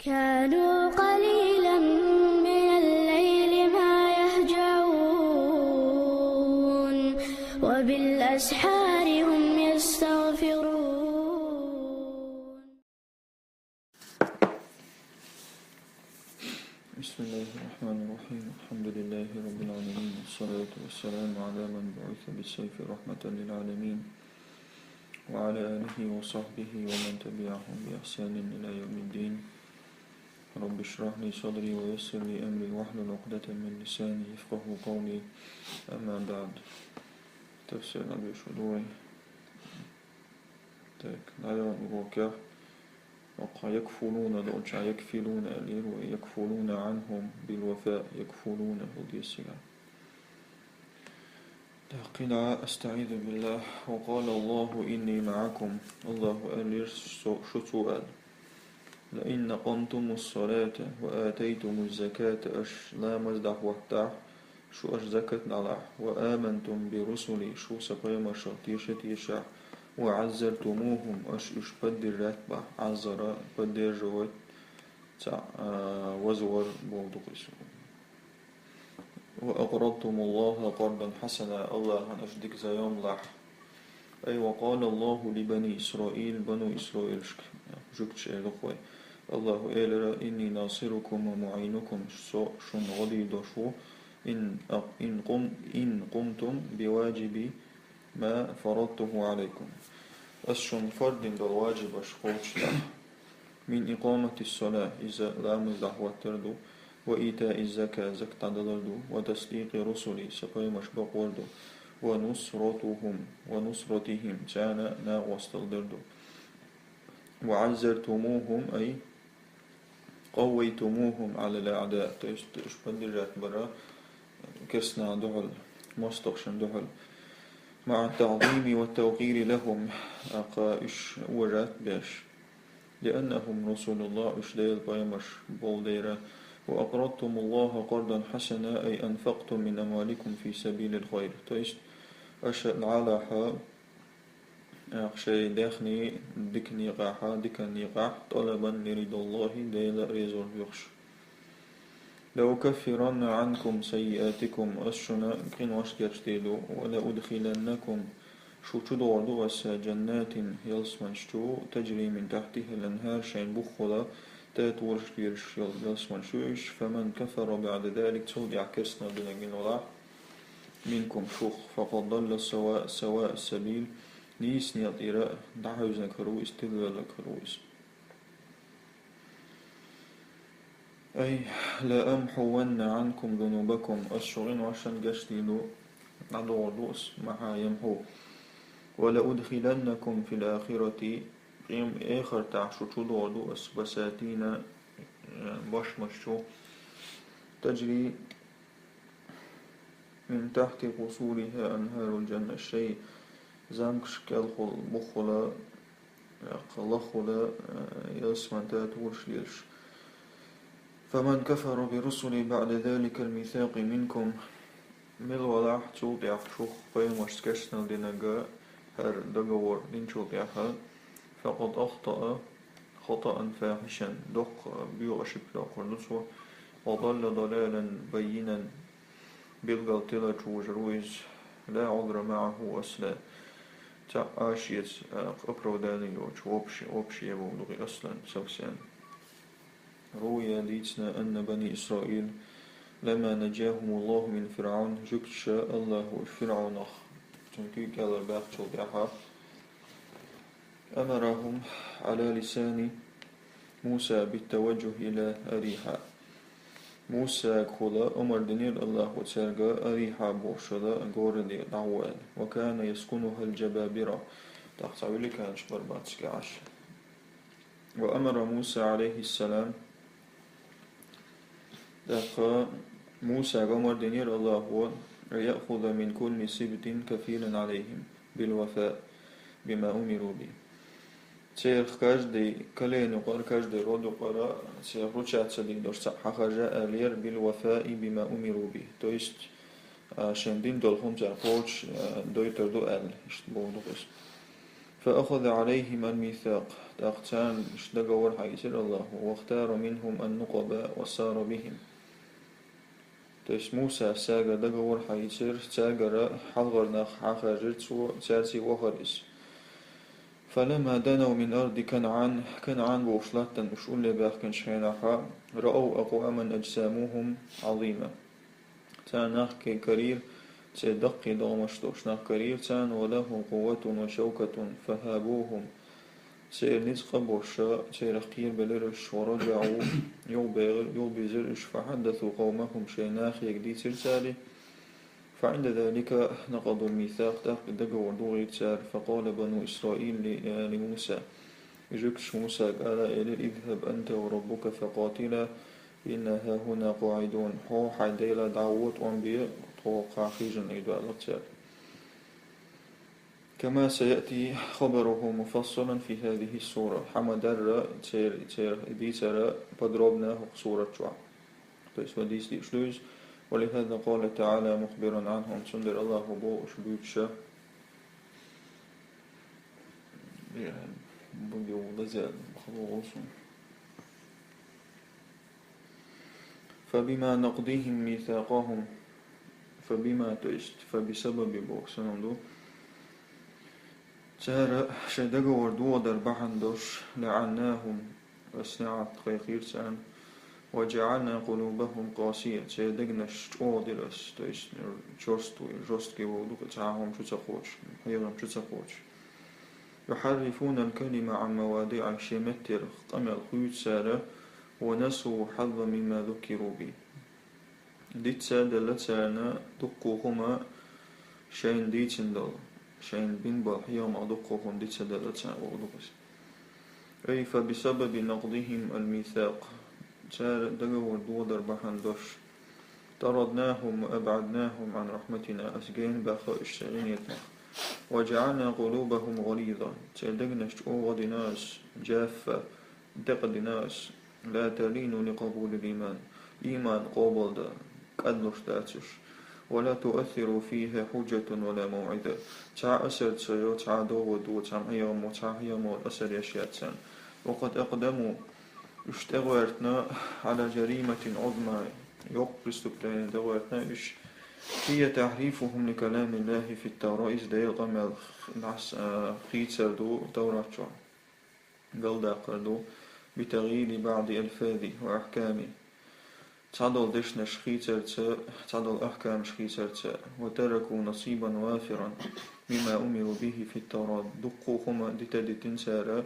كانوا قليلا من الليل ما يهجعون وبالأسحار هم يستغفرون. بسم الله الرحمن الرحيم. الحمد لله رب العالمين، والصلاة والسلام على من بعث بالسيف رحمة للعالمين، وعلى آله وصحبه ومن تبعهم بإحسان إلى يوم الدين. رب اشرح لي صدري ويسر لي أمري واحلل عقدة من لساني يفقه قولي. أما بعد، تفسير أبي شدوي لا يروكه وقع يكفلون لأجع يكفلون ألير ويكفلون عنهم بالوفاء يكفلون هدي السلام. قيل أستعيذ بالله وقال الله إني معكم. الله ألير شو سؤال لئن قمتم الصلاة وآتيتم الزكاة لا مزدح وحتاح شو زكاة نلح وآمنتم برسلي شو سقيم شرطيشة يشح وعزرتموهم إش بدر رتبة عزر بدر جوت وزور بودقس وأقرضتم الله قرضا حسنا الله أشدك زيوم لح أي وقال الله لبني إسرائيل بنو إسرائيل جكتش إلخوي الله إلرا إني ناصركم ومعينكم شن غدي دشو إن قمتم بواجبي ما فرضته عليكم أشن فرد الواجب أشخوش من إقامة الصلاة إذا لا مزدح وتردو وإيتاء الزكاة زكاة دلردو وتصديق رسلي سقيم أشبق وردو ونصرتهم جانا ناغوست الدردو وعزرتموهم أي قويتموهم على الأعداء تشبدرات برا كسنا دهل مستقشن دهل مع التعظيم والتوقير لهم أقائش ورات باش لأنهم رسول الله إشديل بايمش بولديرة وأقرضتم الله قرضا حسنا أي أنفقتم من أموالكم في سبيل الخير أشأل على أخشي داخني دكني قاحة دكني قاح طلبا لرضا الله ديل ريزور يخش لو كفرن عنكم سيئاتكم أشنا كن وشكرتيدو ولا أدخلنكم شو تدور دوس جنات يلسمن شو تجري من تحتها الأنهار شين بخلا تاتور شكيرش يلسمن شوش فمن كفر بعد ذلك تودع كرسنا دنجين ولا منكم شوخ فقد ضل سواء السبيل ليس نيطيرا دعوزنا كرويس تدل كرويس أي لا أمحون عنكم ذنوبكم الشغين وشن قشتينو عدو دوس مع يمحو ولا أدخلنكم في الآخرة قيم آخر تعشو تدو دوس بساتين باش مشو تجري من تحت قصورها أنهار الجنة الشيء زامكش كالخل بخلا قلخلا يسمن تاتورش ليش فمن كفر برسلي بعد ذلك الميثاق منكم ملولاح تشوطيح شوخ قيم وشكشنا لنقا هر دقور لنشوطيحها فقد أخطأ خطأ فاحشا دق بيغشب لأقرنسو وضل ضلالا بينا بالغلطلة وجرويز لا عذر معه أصلا تعاشيت أقروداني وشوبشي يبودغي أصلا سوسيان روي ديتنا أن بني إسرائيل لما نجاهم الله من فرعون جكتش الله فرعون تنكيك على باقش وبيعها أمرهم على لسان موسى بالتوجه إلى أريحا موسى كولا أمر دنير الله وتسرقا أريحا بوشلا غوردي دعوال وكان يسكنها الجبابرة تقطعولي كان شبر باتسك عش وأمر موسى عليه السلام دقا موسى أمر دنير الله يأخذ من كل سبت كفيلا عليهم بالوفاء بما أمروا به سير كاجدي كلين وقر كاجدي رود وقرا سير روشات سدين دوش حخجاء لير بالوفاء بما أمروا به تويست شندين دول خمسة قوش دويتر دو أل فأخذ عليهم الميثاق تأختان اشتقور حيثر الله واختار منهم النقباء وسار بهم. تيس موسى ساقا دقور حيثر ساقر حلغر ناخ حاخاجر تسارسي وخرس. فلما دنوا من أرض كنعان بوشلاتن وشؤل باخكن شيناحا رأوا أقواما أجسامهم عظيمة. تاناخ كرير تدقي دومشتوش ناخ كرير تان ولهم قوة وشوكة فهابوهم سير نزق بوشا سير خير بلرش ورجعوا يوبزرش فحدثوا قومهم شيناخ يقدي سرسالي. فعند ذلك نقضوا الميثاق دقوا دوغي تسار. فقال بنو إسرائيل لموسى يجكش موسى قال اذهب أنت وربك فقاتلا إنها هنا قاعدون. هو حيديلا دعوت وانبياء توقع خيجن إيدوا الأطيار كما سيأتي خبره مفصلا في هذه السورة. حمدر تير ديسر подробно سورة شوع تيس وديس دي شلوز. ولهذا قال تعالى مخبرا عنهم سندر الله بو شبوتشا بقيو لزال خلوصهم. فبما نقضيهم ميثاقهم فبما تيست فبسبب بوكسنندو تارا شدق وردو دربحن دوش لعناهم أسنعت خيخير سان وجعلنا قلوبهم قاسية سيدقنش أودرس تيست جوستكي ودوك تعاهم شتقوش حيرم شتقوش. يحرفون الكلمة عن مواضيع شمتر قمل خيوت سارة ونسوا حظا مما ذكروا به. ديت سادة لتانا دقوهما شين ديتن دل شين بين بالحيام أدقوهم ديت سادة لتانا ودقس. أي فبسبب نقضهم الميثاق تار دقور دودر بحن دوش طردناهم وأبعدناهم عن رحمتنا أسجين باخا اشتغينيتنا. وجعلنا قلوبهم غليظا تدقنش غدناس جافة دقدناس لا تلين لقبول الإيمان إيمان قابل دا قدلش داتش ولا تؤثر فيها حجة ولا موعدة. تع أسر تسيو تع دو تع هيام وتع هيام والأسر يشياتسان. وقد أقدموا اشتغلتنا على جريمة عظمى يقبست بلين دغوتنا إش هي تعريفهم لكلام الله في التوراة. إذ ديل قمل خيت سردو توراة شعر قلدا قردو بتغيير بعض ألفاظه وأحكامه. تعدل دشنا شخيترت تعدل أحكام شخيترت. وتركوا نصيبا وافرا مما أمروا به في التوراة. دقوهما دتدتن سارا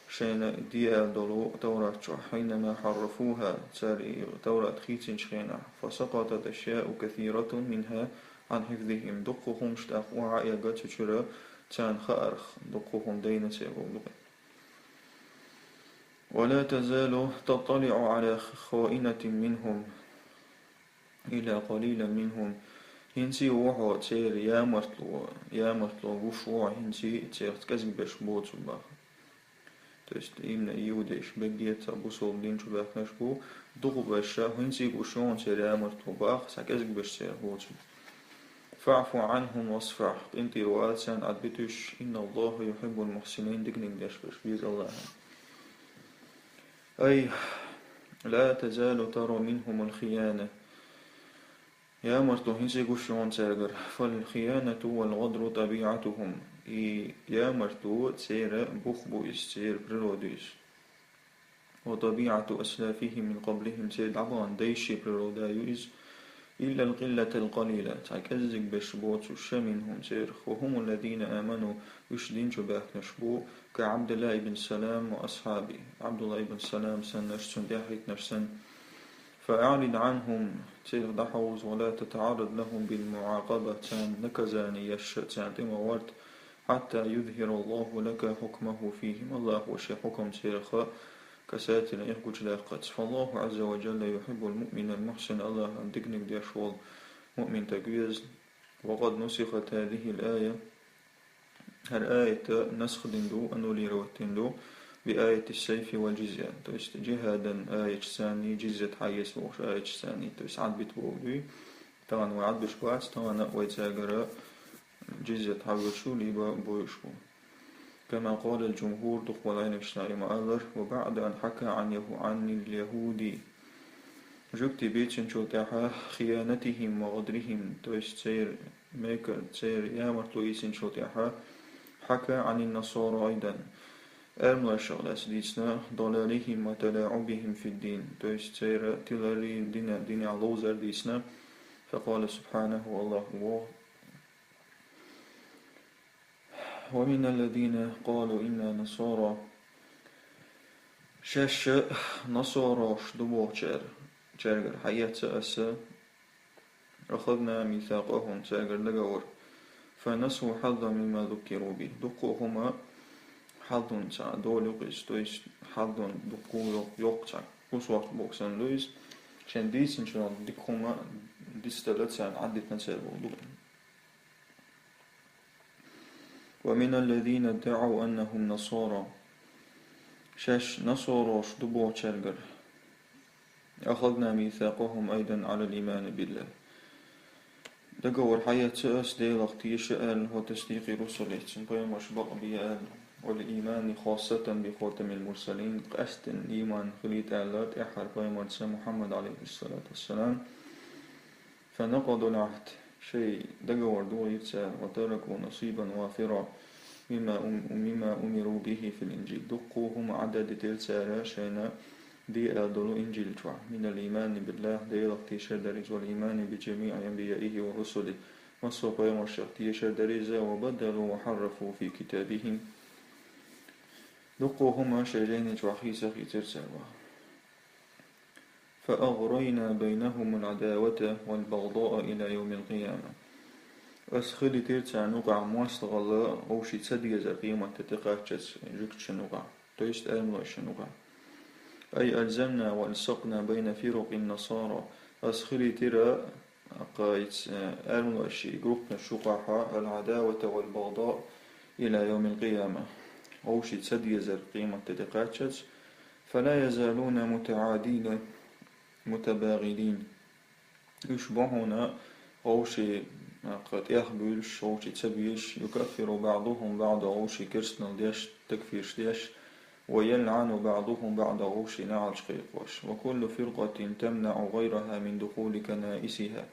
شين ديال دلو توراة حينما حرفوها ساري توراة خيتين شخينا فسقطت أشياء كثيرة منها عن حفظهم. دقهم شتاق وعايا قد تشرى تان خارخ دقهم دين سيغو. ولا تزال تطلع على خائنة منهم إلى قليلا منهم. هنسي وحو تير يا مرتلو وشوع هنسي تير تكزب بشبوت سباخ تست إمنا يودش بقيت بوصل دين شباخ نشبو دغبش هنسي وشون تير يا مرتلو باخ سكزب بشتير بوتو. فاعفو عنهم واصفح انتي رواتسان عدبتش إن الله يحب المحسنين دقنك دشبش بيز الله. أي لا تزال ترى منهم الخيانة يا مرتو هنسي قشون تاجر. فالخيانة والغدر طبيعتهم يا مرتو تسير بخبو استير بروديس. وطبيعة أسلافهم من قبلهم سيد عبان ديشي برودايوز إلا القلة القليلة تعكزك بشبوت وشمنهم سير. وهم الذين آمنوا يشدين جباك نشبو كعبد الله بن سلام وأصحابه. عبد الله بن سلام سنشتن دحرت نفسن. فأعرض عنهم سير دحوز ولا تتعرض لهم بالمعاقبة تان نكزاني يشتان تمورت حتى يظهر الله لك حكمه فيهم. الله وشي حكم سيرخا كساتنا إخوش لاقت. فالله عز وجل يحب المؤمن المحسن. الله عندكنك ديشوال مؤمن تقويز. وقد نسخت هذه الآية هر آية نسخ دندو أنو ليروتندو بآية السيف والجزية. تويست جهادا آية ثاني جزية حيث وش آية ثاني تويست عد بتبودي طبعا وعد بشبات طبعا ويتاقر جزية حيث لي بويشبو. كما قال الجمهور دخول عين بشنائي مؤذر وبعد أن حكى عن اليهود جبت بيتشن شوتاحا خيانتهم وغدرهم تويش تسير ميكر تسير يامر تويسن شوتاحا حكى عن النصارى أيضا أرملا الشغل أسديسنا ضلالهم وتلاعبهم في الدين تويش تسير تلاري دين علوزر ديسنا فقال سبحانه والله ومن الذين قالوا إنا نصارى شش نصارى شدبو شرقر حياة أسا أخذنا ميثاقهم شرقر لغور فنسوا حظا مما ذكروا به دقوهما حظ دول يقش تويش حظ دقو يقشع قوس وقت بوكسان لويس شان ديسن شان دقوهما ديستلت سان عدت نسير بوضوء ومن الذين ادعوا أنهم نصارى شش نصارى شدبو شرقر أخذنا ميثاقهم أيضا على الإيمان بالله دقور حياة سأس ديل اختيش آل وتصديق رسله سنبين مشبق بيال والإيمان خاصة بخاتم المرسلين قستن إيمان خليت آلات إحر بيمان محمد عليه الصلاة والسلام فنقضوا العهد شيء دقور دوليتسا وتركوا نصيبا وافرا مما أمروا به في الإنجيل دقوهم عدد تلسارا شينا دي أدلو إنجيل جوا من الإيمان بالله دي الاختيشر دريز والإيمان بجميع أنبيائه ورسله وصفوا يوم الشيخ دريزا وبدلوا وحرفوا في كتابهم دقوهما شيلين جوا خيسا خيتر سوا فأغرينا بينهم العداوة والبغضاء إلى يوم القيامة أسخلي تيرتسا نقع مواستغلا أو شي تصدق قيمة تتقاكتس جكتش نقع تويست ألملوش نقع أي ألزمنا وألصقنا بين فرق النصارى أسخلي ترى قايت ألملوش جروبنا الشقحاء العداوة والبغضاء إلى يوم القيامة أو شي تصدق قيمة تتقاكتس فلا يزالون متعادين متباغلين يشبهون أو شي قد يخبلش أو شي تسبيش يكفر بعضهم بعض أو شي كرسنا ديش تكفيرش ديش ويلعن بعضهم بعض أو شي نعج قيقوش وكل فرقة تمنع غيرها من دخول كنائسها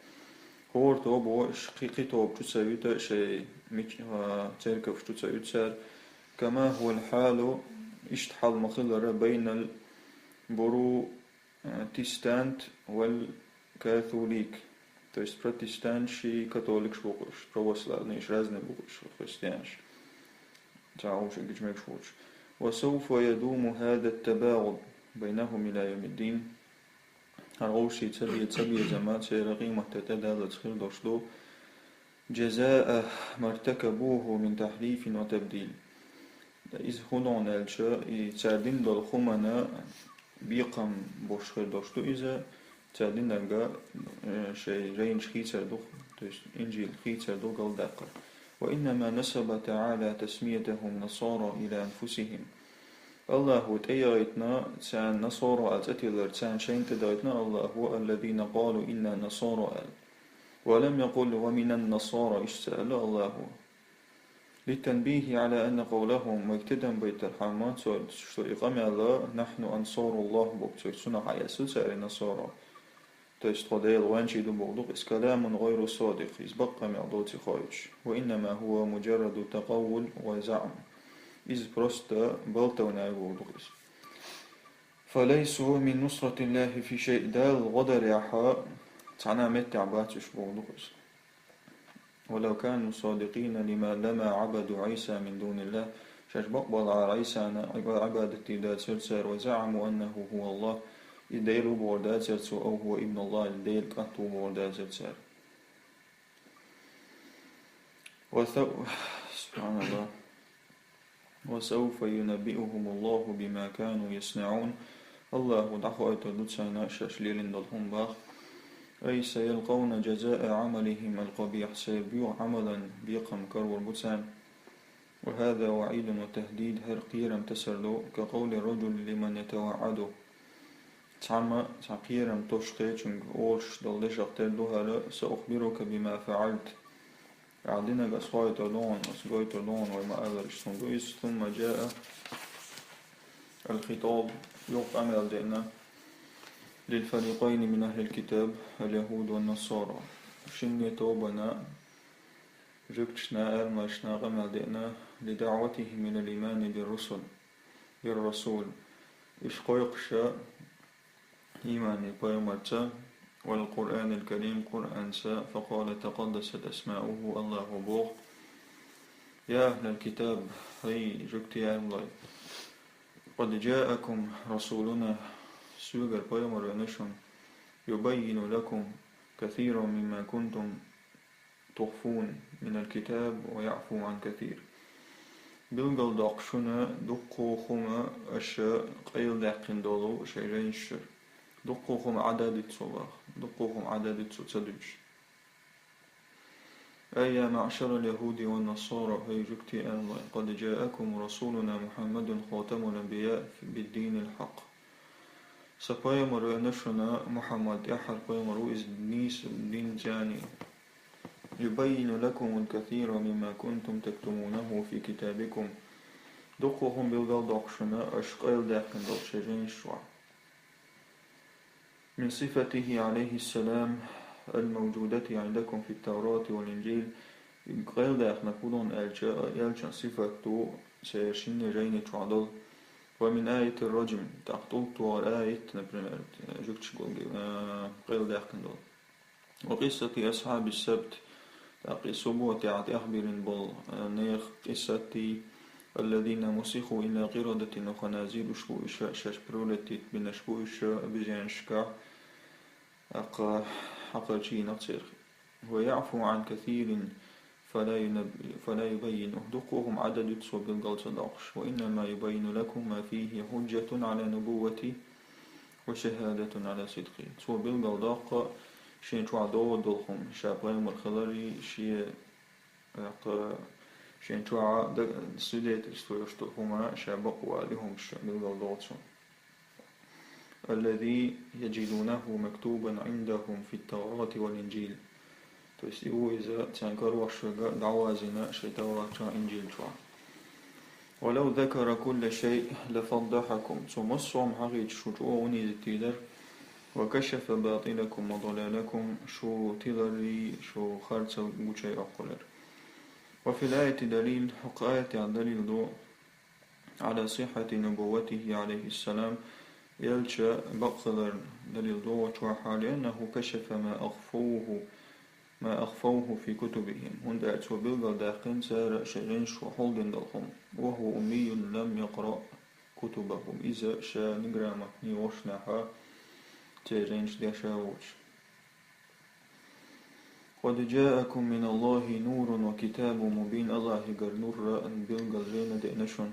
هور توبو شقيقي توب تسويت شي تركف تسويت كما هو الحال اشتحال مخلر بين البروتستانت والكاثوليك то есть протестантши католик швокуш, православные разные буквы христианш. تعاوش إجماع شوش. وسوف يدوم هذا التباغض بينهم إلى يوم الدين. هالغوشي تبي زمان سيرقيمة تتدال تخير دوشلو جزاء ما ارتكبوه من تحريف وتبديل. إذ هنون الشيء يتعدين بالخمنا بيقم بوشخير دوشلو إذا تعدين لنقا شيء رينش خيتر دوخ إنجيل خيتر دوغ الدقر وإنما نسب تعالى تسميتهم نصارى إلى أنفسهم الله تأيغتنا تسان نصارى أتأتلر تسان شين تدغتنا الله هو الذين قالوا إنا نصارى ولم يقل ومن النصارى اشتأل الله للتنبيه على أن قولهم مكتدا بيت الحرمان إقام الله نحن أنصار الله بكتر سنة حياسو سأل نصارى تستقديل وانشي دبوغدوق إس كلام غير صادق إسبق معضوط خارج وإنما هو مجرد تقول وزعم إذ برست بلتونا بوغدوق فليسوا من نصرة الله في شيء دال غدر يحا تعنا متع باتش بوغدوق ولو كانوا صادقين لما عبدوا عيسى من دون الله شجبق بضع عيسى عبادة دال سلسر وزعموا أنه هو الله يديلو بوردات زرسو أو هو ابن الله يديل كهتو بوردات زرسر سبحان الله وسوف ينبئهم الله بما كانوا يصنعون الله دعوا أتدوتسانا شاشليل دلهم باخ أي سيلقون جزاء عملهم القبيح سيبيو عملا بيقم كرور بوتسان وهذا وعيد وتهديد هر قيرم تسرلو كقول الرجل لمن يتوعده تعمى تعقيرا تشقي چونك أولش دلش أقتل دوها سأخبرك بما فعلت عندنا قصايتر دون وسقايتر دون وما أدرش صندويس. ثم جاء الخطاب يوق أمل دينا للفريقين من أهل الكتاب اليهود والنصارى. شني توبنا جكتشنا المشنا أمل دينا لدعوتهم من الإيمان بالرسول إشقايقش إيمان بيمرتا والقرآن الكريم قرآن سا. فقال تقدست أسماؤه الله بوغ يا أهل الكتاب هي جكتي أملاي قد جاءكم رسولنا سوغر بيمر ونشن يبين لكم كثيرا مما كنتم تخفون من الكتاب ويعفو عن كثير. بلغل داقشنا دقو خما أشياء قيل داقين دولو شيرين الشر دقوهم عدد صلاح دقوهم عدد تصدج. أي معشر اليهود والنصارى هي جكتي الله قد جاءكم رسولنا محمد خاتم الأنبياء بالدين الحق. سبايمر نشنا محمد أحد بايمر إذ نيس الدين جاني يبين لكم الكثير مما كنتم تكتمونه في كتابكم. دقوهم بالغل داقشنا أشقال داقن داقشجين الشوع من صفته عليه السلام الموجودة عندكم في التوراة والإنجيل. قيل داخل نقولون ألشان صفته سيرشين جيني تعدل. ومن آية الرجم تقتلت آية نبرمر جوكتش قيل داخل دول. وقصة أصحاب السبت تقي سبوة أخبر بل نيخ قصة الذين مسخوا إلى قردة وخنازير شبو إشاء شاشبرولتي بنشبو إشاء بجانشكا حقا شي نتصير. ويعفو عن كثير فلا يبين دقوهم عدد تصوب القلص داقش. وإنما يبين لكم ما فيه حجة على نبوتي وشهادة على صدقي. تصوب القل داق شين توعدو دولهم شابغين مرخلري شي شين توعا سوديت استويشتهما شابقوا عليهم بالقل داقشون الذي يجدونه مكتوبا عندهم في التوراة والإنجيل. تسيو إذا تنكروا دعوازنا شي توراة إنجيل شوع. ولو ذكر كل شيء لفضحكم ثم الصوم حقيت شجوعني زتيدر وكشف باطلكم وضلالكم شو تضري شو خرص وشي أقلر. وفي الآية دليل حق آية عن دليل ضوء على صحة نبوته عليه السلام يلشى بقلر دليل ضوء وحا لأنه كشف ما أخفوه في كتبهم. هند أتوا بلغل داقين سار شرين شو حلدن دلهم وهو أمي لم يقرأ كتبهم. إذا شا نقرأ متني وشنحا تيرينش دي شاوش. قد جاءكم من الله نور وكتاب مبين. الله يقر نور بلغل جينا دئنشون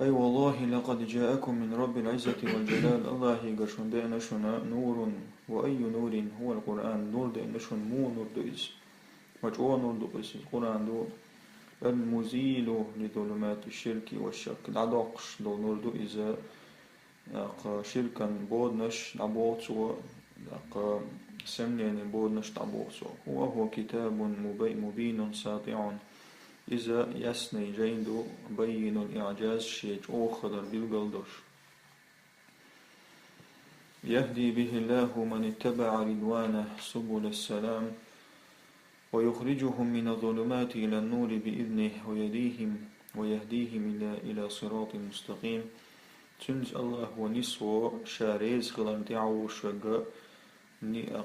أي والله لقد جاءكم من رب العزة والجلال. الله يقرشون دئنشون نور. وأي نور هو القرآن. نور دئنشون مو نور دئيس وجوه نور دئيس القرآن دو المزيل لظلمات الشرك والشك. العداقش دو نور دئيس شركا بودنش عبوتسو سمنين بودنش عبوتسو. وهو كتاب مبين ساطع إذا يسني جيندو بين الإعجاز شيء أخضر بالقلدش. يهدي به الله من اتبع رضوانه سبل السلام ويخرجهم من الظلمات إلى النور بإذنه ويهديهم إلى صراط مستقيم. تنز الله ونسو شاريز خلال دعو شقا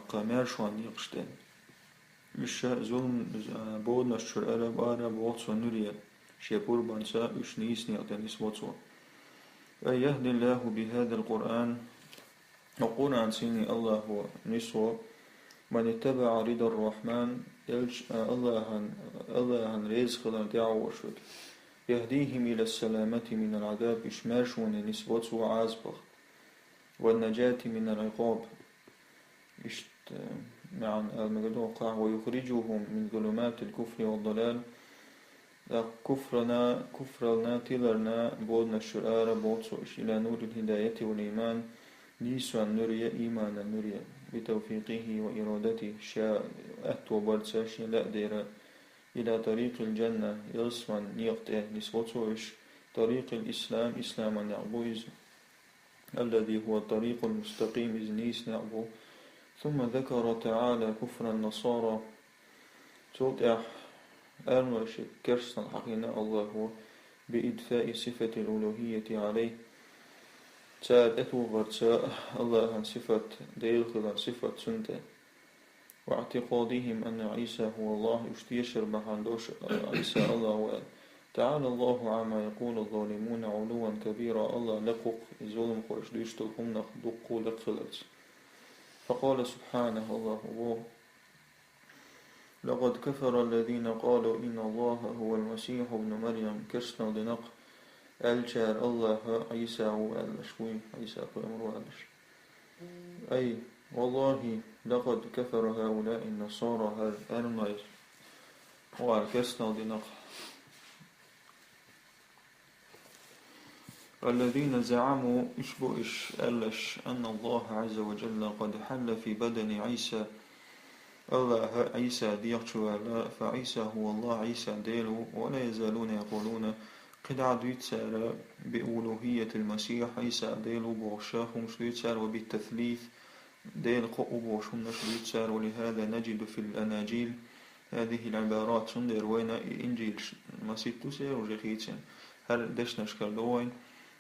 قمار شوان يقشتن مش ظلم بودنا الشر أرب واتسو نوريا شيبور بانسا اشنيس نيقتنيس واتسو. أي يهدي الله بهذا القرآن القرآن سيني الله ونسو من اتبع رضا الرحمن الله ريز خلال دعو شقا يهديهم إلى السلامة من العذاب إشماش ونسبوت وعازبغ والنجاة من العقاب مع المقدوقة. ويخرجهم من ظلمات الكفر والضلال كفرنا تلرنا بودنا الشرارة بوتسو إلى نور الهداية والإيمان نيسو النورية إيمان النورية. بتوفيقه وإرادته شاء أتوبرت ساشن لا دير إلى طريق الجنة يصمن يقطع نسوتوش طريق الإسلام إسلاما يعبوز الذي هو الطريق المستقيم إذنيس نعبو ثم ذكر تعالى كفر النصارى توضع أرمش كرسنا حقنا الله هو بإدفاء صفة الألوهية عليه تاد أتوغرت الله عن صفة ديلخل صفة سنته واعتقادهم أن عيسى هو الله يشتيشر بحندوش عيسى الله وقال تعالى الله عما يقول الظالمون علوا كبيرا الله لقق ظلم خوش ديشتلهم نخدقوا لقلت فقال سبحانه الله هو لقد كفر الذين قالوا إن الله هو المسيح ابن مريم كسنا لنق الجار الله عيسى وقالشوي عيسى قمر وقالش أي والله لقد كفر هؤلاء النصارى هالأرمير وكسنا لنق الذين زعموا إشبؤش ألش أن الله عز وجل قد حل في بدن عيسى الله عيسى ديرتشو فعيسى هو الله عيسى ديلو ولا يزالون يقولون قد عدويت سار بألوهية المسيح عيسى ديلو بوشاهم شدويت سار وبالتثليث ديل قؤ بوشهم شدويت سار ولهذا نجد في الأناجيل هذه العبارات سندر وين إنجيل مسيح تسير وجخيتين هل دشنا شكالوين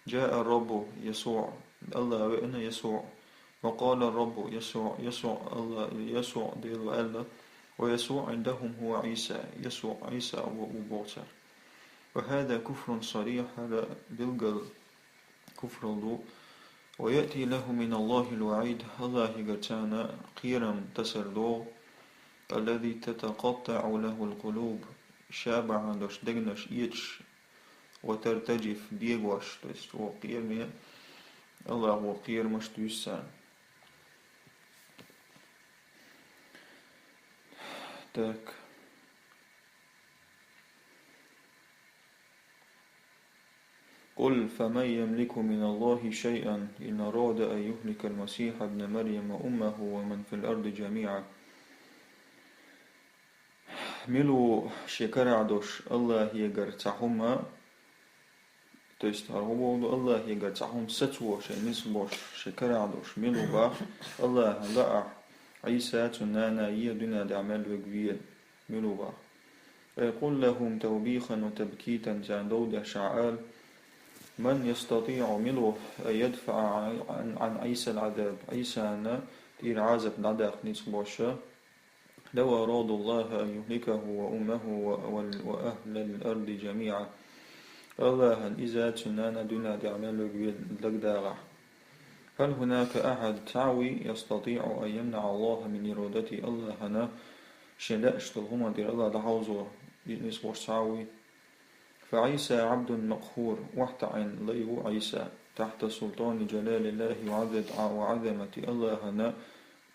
جاء الرب يسوع الله وإن يسوع وقال الرب يسوع الله يسوع ديل وألا ويسوع عندهم هو عيسى يسوع عيسى وبوتر وهذا كفر صريح هذا بلغل كفر الضوء ويأتي له من الله الوعيد الله قرتانا قيرم تسردو الذي تتقطع له القلوب شابع عندش دقنش يتش وترتجف ديغوش تست وقير من الله وقير مش تيسان تاك قل فمن يملك من الله شيئا إن أراد أن يهلك المسيح ابن مريم وأمه ومن في الأرض جميعا ملو شكر عدوش الله يقرتهم تستهربوا الله يقرتهم ستوش نسبوش شكر عدوش ملو با الله لا عيسى تنانا يدنا دعمل وقبيل ملو با يقول لهم توبيخا وتبكيتا زاندود شعال من يستطيع ملو أن يدفع عن عيسى العذاب عيسى أنا تير عذاب نداخ نسبوشا لو أراد الله أن يهلكه وأمه وأهل الأرض جميعا الله إذا تنانا دنا دعمل لقداغا هل هناك أحد تعوي يستطيع أن يمنع الله من إرادة الله هنا شلأش تلهما دير الله دحوزو نسبوش تعوي فعيسى عبد مقهور وحتعين ليو عيسى تحت سلطان جلال الله وعظمة الله هنا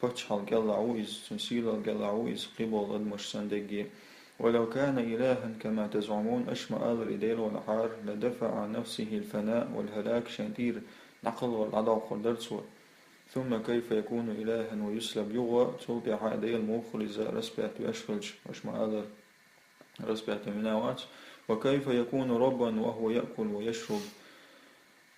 بتشحل قلعويز تنسيل قلعويز قبل المشسندقي ولو كان إلها كما تزعمون أشمأ الرديل والحار لدفع عن نفسه الفناء والهلاك شندير نقل والعدو قدرتو ثم كيف يكون إلها ويسلب يغوى توضع هذه المخلصة رسبات أشفلش أشمأ رسبات مناوات وكيف يكون ربا وهو يأكل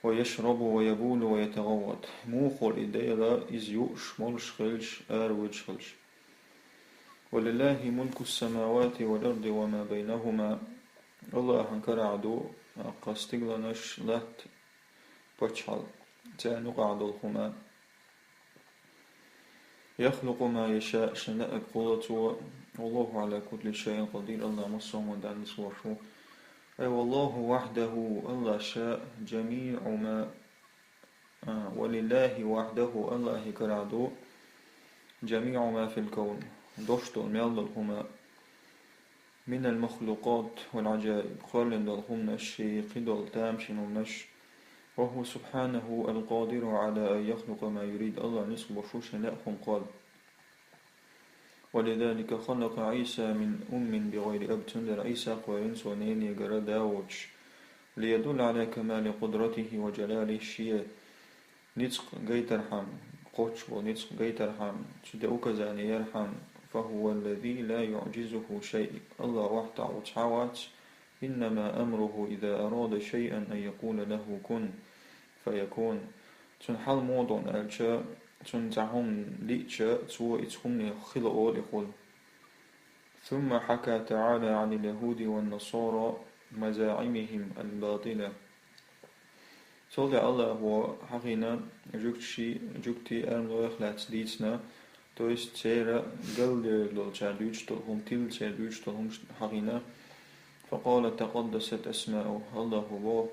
ويشرب ويبول ويتغوط موخل إديلا إز يؤش ملش خلش آروج خلش ولله ملك السماوات والأرض وما بينهما الله انكر عدو قاستغلنش لات بچحل تانق عدلهما يخلق ما يشاء شناء قولته والله على كل شيء قدير الله مصوم ودانس وشو أي والله وحده الله شاء جميع ما ولله وحده الله كرعدو جميع ما في الكون دوشتو الميلدهما من المخلوقات والعجائب خالد الهم الشيء قدل تامشن النش وهو سبحانه القادر على أن يخلق ما يريد الله نسب وشوش لأهم قال ولذلك خلق عيسى من بغير أب تندر عيسى قوارنس ونين يقرى داوج ليدل على كمال قدرته وجلال الشيء نتق قيترحم قوتش ونيتس غيترحم تدعوك زاني يرحم فهو الذي لا يعجزه شيء الله وحده وتعوات إنما أمره إذا أراد شيئا أن يقول له كن فيكون تنحل موضوع ألشا تنتعهم لئشا تو إتهم خلقه لخل ثم حكى تعالى عن اليهود والنصارى مزاعمهم الباطلة صلى الله هو حقنا جوكتي أرملوخلات ديتنا تو ist sehr هم تل حقنا فقال تقدست أسماؤه الله هو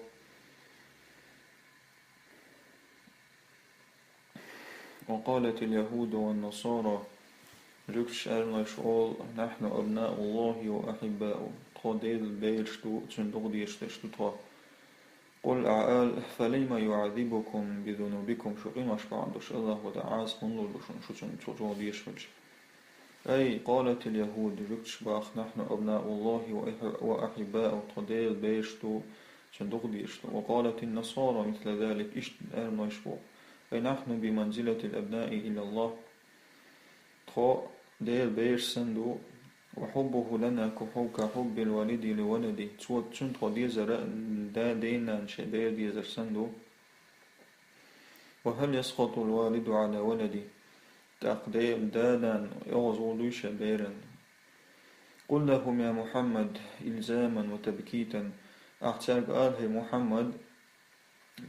وقالت اليهود والنصارى جوكش أرملوشول نحن أبناء الله وأحباؤه تقديل بيرشتو تندق ديشتشتو قل أعال فلما يعذبكم بذنوبكم شقين أشبع عندش الله ودعاز هنو لشن شتن تجو ديشتش أي قالت اليهود جوكش باخ نحن أبناء الله وأحباؤه تقديل بيرشتو تندق ديشتو وقالت النصارى مثل ذلك إشت أرملوشول أي نحن بمنزلة الأبناء إلى الله تقو ديل بيرسندو وحبه لنا كحب الوالد لولده تسوى تشنت وديزر دا دينا شبير ديزر سندو وهل يسقط الوالد على ولده تقديم دانا يغزو شبيرا قل لهم يا محمد إلزاما وتبكيتا أحتاج آله محمد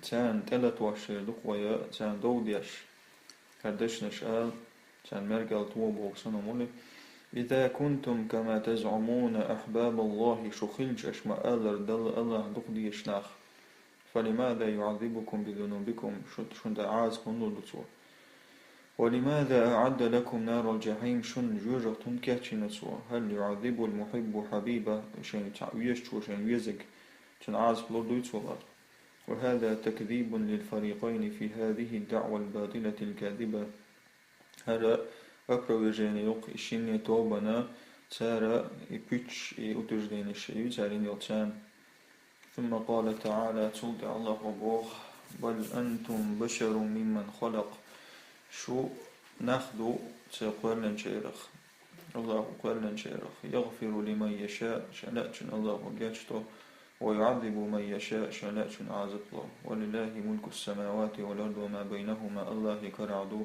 تان تلت وشير دقويا تان دوديش هردش نشال تان مرقل توبوك سنمولي إذا كنتم كما تزعمون أحباب الله شخلج أشمألر دل الله دقدي يشناخ فلماذا يعذبكم بذنوبكم شن دعاز كنو لطور ولماذا أعد لكم نار الجحيم شن جوجة تنكيتش نصور هل يعذب المحب حبيبه شن تعويشت وشن يزق شن عاز بلردو يتصور وهذا تكذيب للفريقين في هذه الدعوة الباطلة الكاذبة هذا أبروجين يق إشيني توبنا تارا إبتش إتجدين الشيء تارين يلتان ثم قال تعالى تلد الله وبوخ بل أنتم بشر ممن خلق شو ناخدو تقولن شيرخ الله قولن شيرخ يغفر لمن يشاء شلاتشن الله وجاتشتو ويعذب من يشاء شلاتشن عازب الله ولله ملك السماوات والأرض وما بينهما الله كرعدو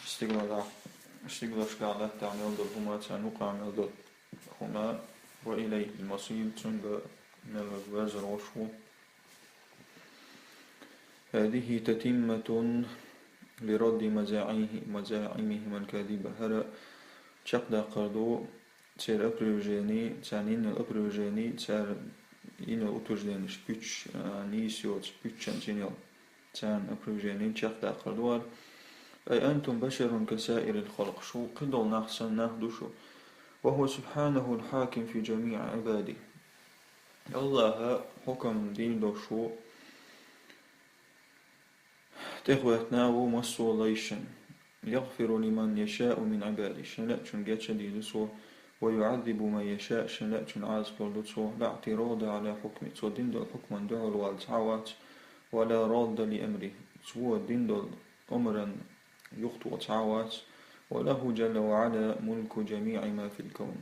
استقلاش الله تعمل هما تنقع مدد هما وإليه المصير تنقى من الوزر وشو هذه تتمة لرد مزاعمهم الكاذبة هرا شقدا قردو تير أبروجيني تانين الأبروجيني تير إن الأتوجدينش بيتش نيسيوت بيتشان جينيل تان أبروجيني شقدا قردوار أي أنتم بشر كسائر الخلق شو قدر نحسن نهدشو وهو سبحانه الحاكم في جميع عباده الله حكم دين دوشو تغواتناو مسو ليشن يغفر لمن يشاء من عباده شنلاتشن جاتش ديدسو ويعذب من يشاء شنلاتشن عاز بردسو لا اعتراض على حكمه سو دين دول حكما دعو الوالتعوات ولا راد لأمره سو دين دول أمرا يخطو تعوات وله جل وعلا ملك جميع ما في الكون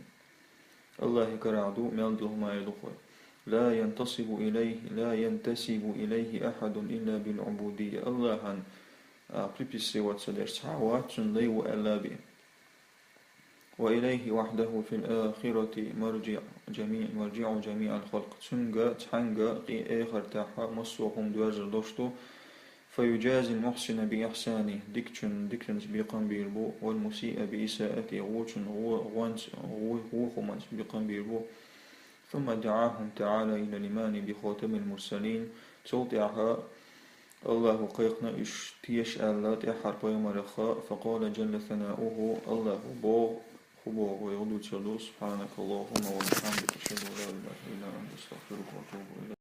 الله كرعدو ميلده ما يدخل لا ينتسب إليه أحد إلا بالعبودية الله قبسي واتسدر تعوات لي وألابي وإليه وحده في الآخرة مرجع جميع الخلق تنجا تحنجا قي آخر تاحا مصوهم دواجر دوشتو فيجازي المحسن بإحسانه دكتن سبيقا بيربو والمسيء بإساءته غوخمن سبيقا بيربو ثم دعاهم تعالى إلى الإيمان بخاتم المرسلين تلطعها الله قيقنا اشتيش آلات إحر قيمرخاء فقال جل ثناؤه الله بوغ خبوغ ويغدو تلو سبحانك اللهم وبحمدك أشهد أن لا إله إلا أنت أستغفرك وأتوب إليك